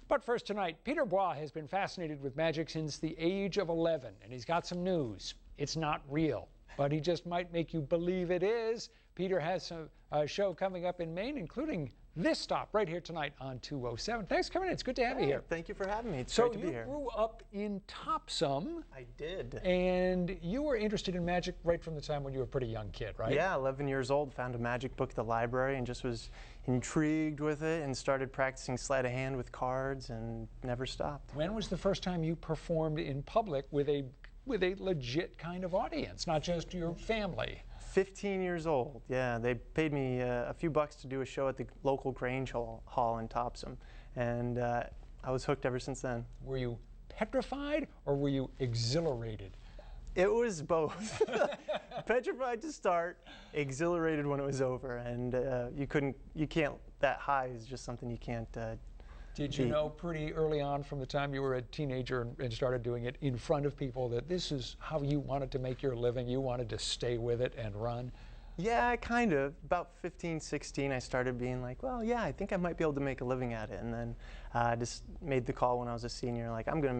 But first tonight, Peter Bois has been fascinated with magic since the age of 11, and he's got some news. It's not real, but he just might make you believe it is. Peter has a show coming up in Maine, including this stop right here tonight on 207. Thanks for coming in. It's good to have you here. Thank you for having me. It's great to be here. So you grew up in Topsom. I did. And you were interested in magic right from the time when you were a pretty young kid, right? Yeah, 11 years old, found a magic book at the library and just was intrigued with it and started practicing sleight of hand with cards and never stopped. When was the first time you performed in public with a legit kind of audience, not just your family? 15 years old, yeah. They paid me a few bucks to do a show at the local Grange Hall in Topsom, and I was hooked ever since then. Were you petrified or were you exhilarated? It was both. Petrified to start, exhilarated when it was over, and that high is just something you can't Did you know pretty early on from the time you were a teenager and started doing it in front of people that this is how you wanted to make your living? You wanted to stay with it and run? Yeah, kind of. About 15, 16, I started being like, well, yeah, I think I might be able to make a living at it. And then I just made the call when I was a senior, like, I'm going to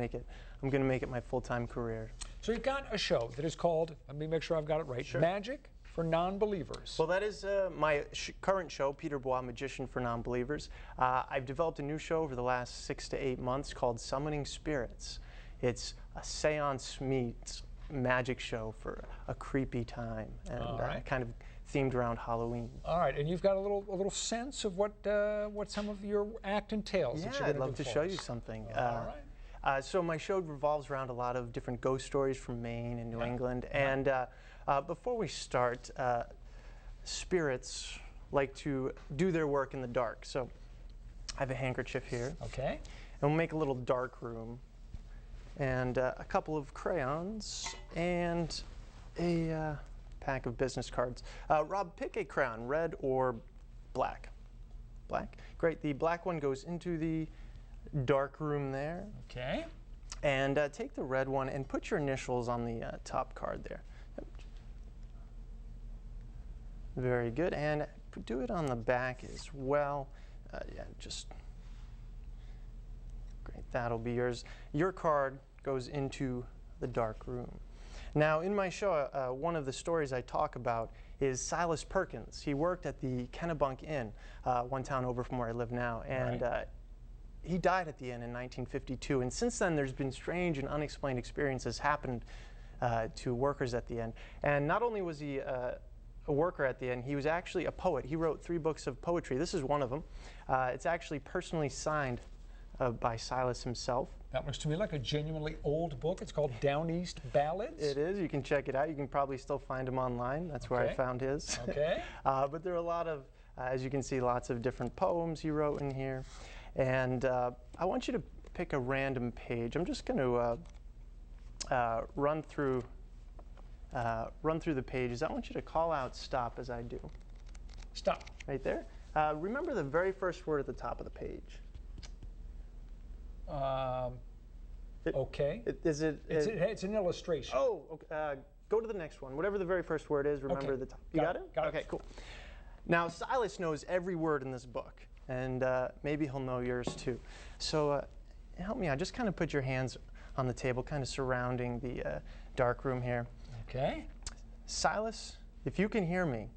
make it my full-time career. So you've got a show that is called, let me make sure I've got it right, Sure. Magic for Non-Believers. Well, that is my current show, Peter Bois, Magician for Non-Believers. I've developed a new show over the last 6 to 8 months called Summoning Spirits. It's a seance meets magic show for a creepy time, and kind of themed around Halloween. All right, and you've got a little sense of what some of your act entails. Yeah, that you're I'd love to show you something. All right. So my show revolves around a lot of different ghost stories from Maine and New England. And before we start, spirits like to do their work in the dark. So I have a handkerchief here. Okay. And we'll make a little dark room. And a couple of crayons and a pack of business cards. Rob, pick a crayon, red or black? Black? Great. The black one goes into the dark room there. Okay. And take the red one and put your initials on the top card there. Very good. And do it on the back as well. Yeah, just great. That'll be yours. Your card goes into the dark room. Now, in my show, one of the stories I talk about is Silas Perkins. He worked at the Kennebunk Inn, one town over from where I live now, and he died at the inn in 1952. And since then, there's been strange and unexplained experiences happened to workers at the inn. And not only was he a worker at the inn, he was actually a poet. He wrote 3 books of poetry. This is one of them. It's actually personally signed by Silas himself. That looks to me like a genuinely old book. It's called Down East Ballads. It is. You can check it out. You can probably still find him online. That's where I found his. Okay. But there are a lot of, as you can see, lots of different poems he wrote in here. And I want you to pick a random page. I'm just going to run through the pages. I want you to call out stop as I do. Stop. Right there. Remember the very first word at the top of the page. Okay. It's an illustration. Oh, okay. Go to the next one. Whatever the very first word is, remember the top. You got it? Got it. Okay, cool. Now, Silas knows every word in this book, and maybe he'll know yours too. So help me out. Just kind of put your hands on the table, kind of surrounding the dark room here. Okay. Silas, if you can hear me,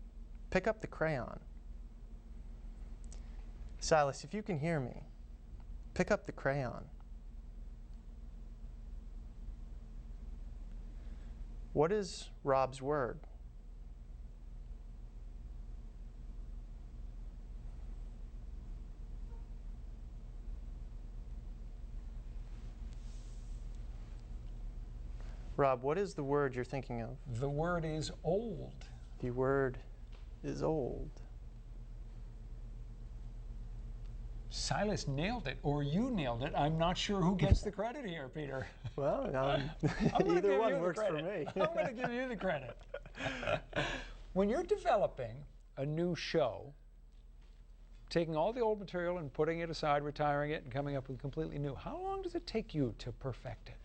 pick up the crayon. Silas, if you can hear me, pick up the crayon. What is Rob's word? Rob, what is the word you're thinking of? The word is old. The word is old. Silas nailed it, or you nailed it. I'm not sure who gets the credit here, Peter. Well, either one works for me. I'm going to give you the credit. When you're developing a new show, taking all the old material and putting it aside, retiring it, and coming up with completely new, how long does it take you to perfect it?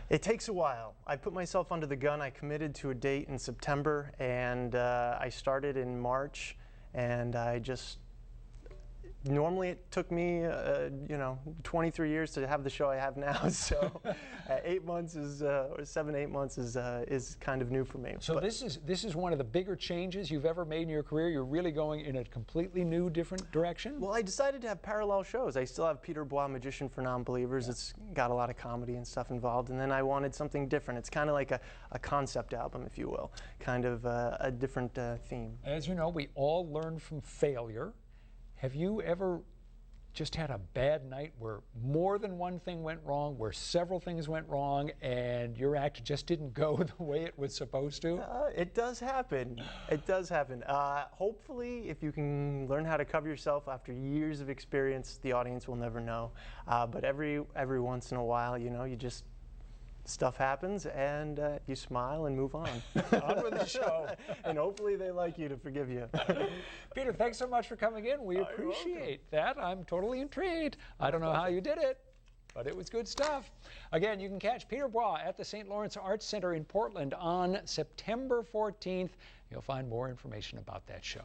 It takes a while. I put myself under the gun. I committed to a date in September, and I started in March, and Normally it took me, 23 years to have the show I have now. So 8 months is, or 7, 8 months is kind of new for me. So this is one of the bigger changes you've ever made in your career. You're really going in a completely new, different direction. Well, I decided to have parallel shows. I still have Peter Bois, Magician for Non-Believers. Yeah. It's got a lot of comedy and stuff involved. And then I wanted something different. It's kind of like a concept album, if you will, kind of a different theme. As you know, we all learn from failure. Have you ever just had a bad night where more than one thing went wrong, where several things went wrong, and your act just didn't go the way it was supposed to? It does happen. It does happen. Hopefully, if you can learn how to cover yourself after years of experience, the audience will never know. But every once in a while, you just stuff happens, and you smile and move on. On with the show. And hopefully they like you to forgive you. Peter, thanks so much for coming in. We appreciate that. I'm totally intrigued. I don't know how you did it, but it was good stuff. Again, you can catch Peter Bois at the St. Lawrence Arts Center in Portland on September 14th. You'll find more information about that show.